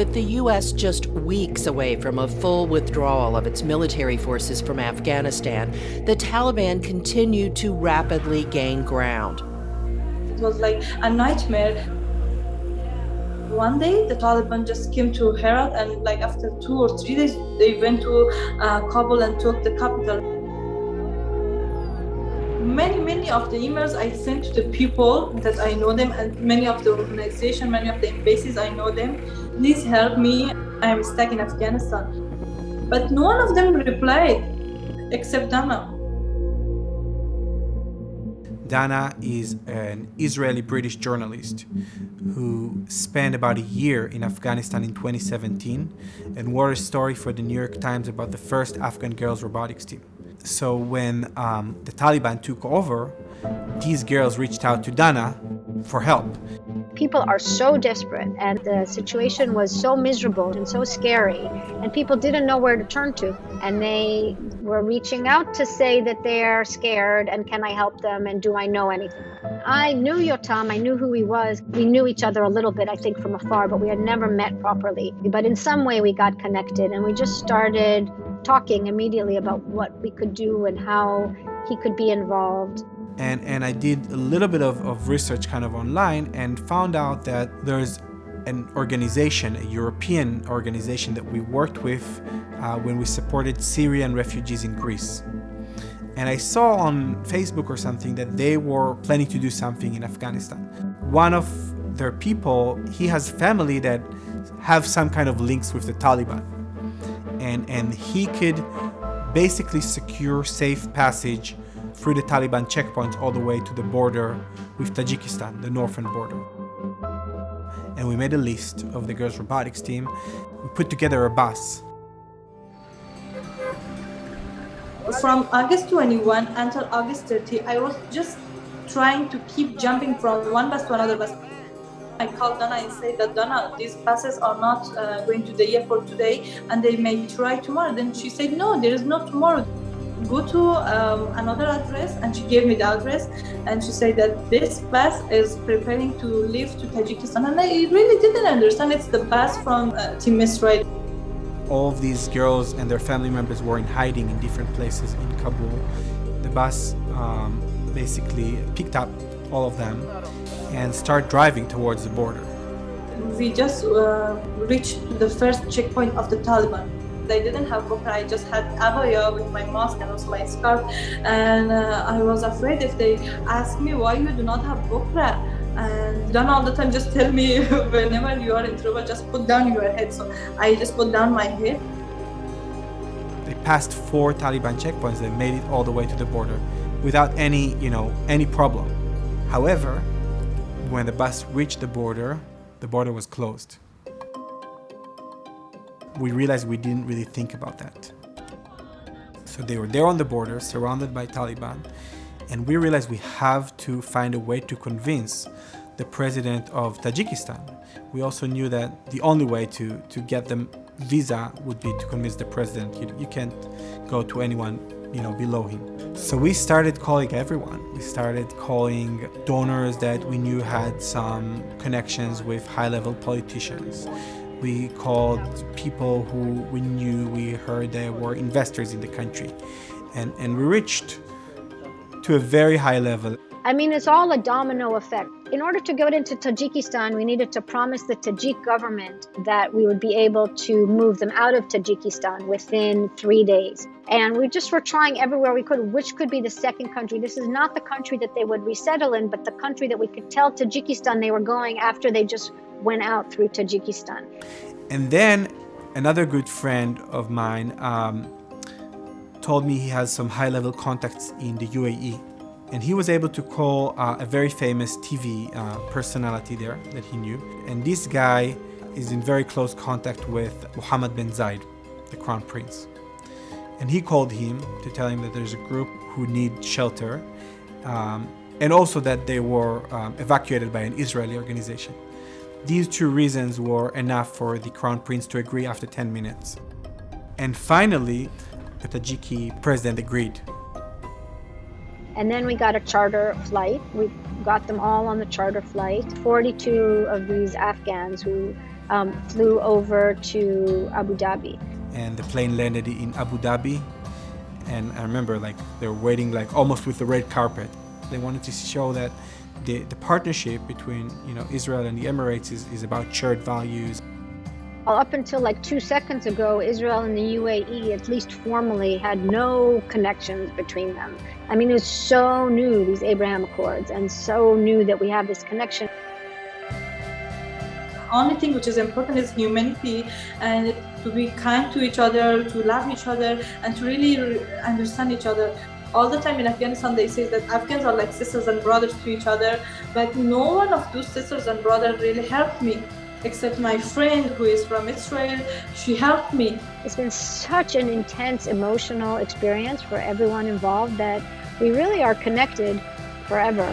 With the U.S. just weeks away from a full withdrawal of its military forces from Afghanistan, the Taliban continued to rapidly gain ground. It was like a nightmare. One day, the Taliban just came to Herat, and like after 2 or 3 days, they went to Kabul and took the capital. Many of the emails I sent to the people that I know them, and many of the organizations, many of the embassies I know them. Please help me. I am stuck in Afghanistan. But none of them replied, except Dana. Dana is an Israeli-British journalist who spent about a year in Afghanistan in 2017 and wrote a story for the New York Times about the first Afghan girls robotics team. So when the Taliban took over, these girls reached out to Dana for help. People are so desperate, and the situation was so miserable and so scary, and people didn't know where to turn to. And they were reaching out to say that they're scared, and can I help them, and do I know anything? I knew Yotam, I knew who he was. We knew each other a little bit, I think, from afar, but we had never met properly. But in some way we got connected, and we just started talking immediately about what we could do and how he could be involved. And I did a little bit of research kind of online and found out that there's an organization, a European organization that we worked with when we supported Syrian refugees in Greece. And I saw on Facebook or something that they were planning to do something in Afghanistan. One of their people, he has family that have some kind of links with the Taliban. And he could basically secure safe passage through the Taliban checkpoints all the way to the border with Tajikistan, the northern border. And we made a list of the girls' robotics team. We put together a bus. From August 21 until August 30, I was just trying to keep jumping from one bus to another bus. I called Dana and said that, Dana, these buses are not going to the airport today, and they may try tomorrow. Then she said, no, there is no tomorrow. Go to another address, and she gave me the address, and she said that this bus is preparing to leave to Tajikistan, and I really didn't understand. It's the bus from Team IsraAid. All of these girls and their family members were in hiding in different places in Kabul. The bus basically picked up all of them and started driving towards the border. We just reached the first checkpoint of the Taliban. I didn't have burqa, I just had abaya with my mask and also my scarf, and I was afraid if they ask me why you do not have burqa, and Dana all the time just tell me whenever you are in trouble, just put down your head. So I just put down my head. They passed 4 Taliban checkpoints. They made it all the way to the border without any problem. However, when the bus reached the border was closed. We realized we didn't really think about that. So they were there on the border, surrounded by Taliban, and we realized we have to find a way to convince the president of Tajikistan. We also knew that the only way to get them visa would be to convince the president. You can't go to anyone below him. So we started calling everyone. We started calling donors that we knew had some connections with high-level politicians. We called people who we heard they were investors in the country. And we reached to a very high level. I mean, it's all a domino effect. In order to get into Tajikistan, we needed to promise the Tajik government that we would be able to move them out of Tajikistan within 3 days. And we just were trying everywhere we could, which could be the second country. This is not the country that they would resettle in, but the country that we could tell Tajikistan they were going after they just went out through Tajikistan. And then another good friend of mine told me he has some high-level contacts in the UAE. And he was able to call a very famous TV personality there that he knew. And this guy is in very close contact with Mohammed bin Zayed, the crown prince. And he called him to tell him that there's a group who need shelter, and also that they were evacuated by an Israeli organization. These 2 reasons were enough for the crown prince to agree after 10 minutes. And finally, the Tajiki president agreed. And then we got a charter flight. We got them all on the charter flight. 42 of these Afghans who flew over to Abu Dhabi. And the plane landed in Abu Dhabi. And I remember like they were waiting like almost with the red carpet. They wanted to show that the partnership between Israel and the Emirates is about shared values. Well, up until like 2 seconds ago, Israel and the UAE, at least formally, had no connections between them. I mean, it was so new, these Abraham Accords, and so new that we have this connection. Only thing which is important is humanity, and to be kind to each other, to love each other, and to really understand each other. All the time in Afghanistan, they say that Afghans are like sisters and brothers to each other, but no one of those sisters and brothers really helped me, except my friend who is from Israel. She helped me. It's been such an intense emotional experience for everyone involved that we really are connected forever.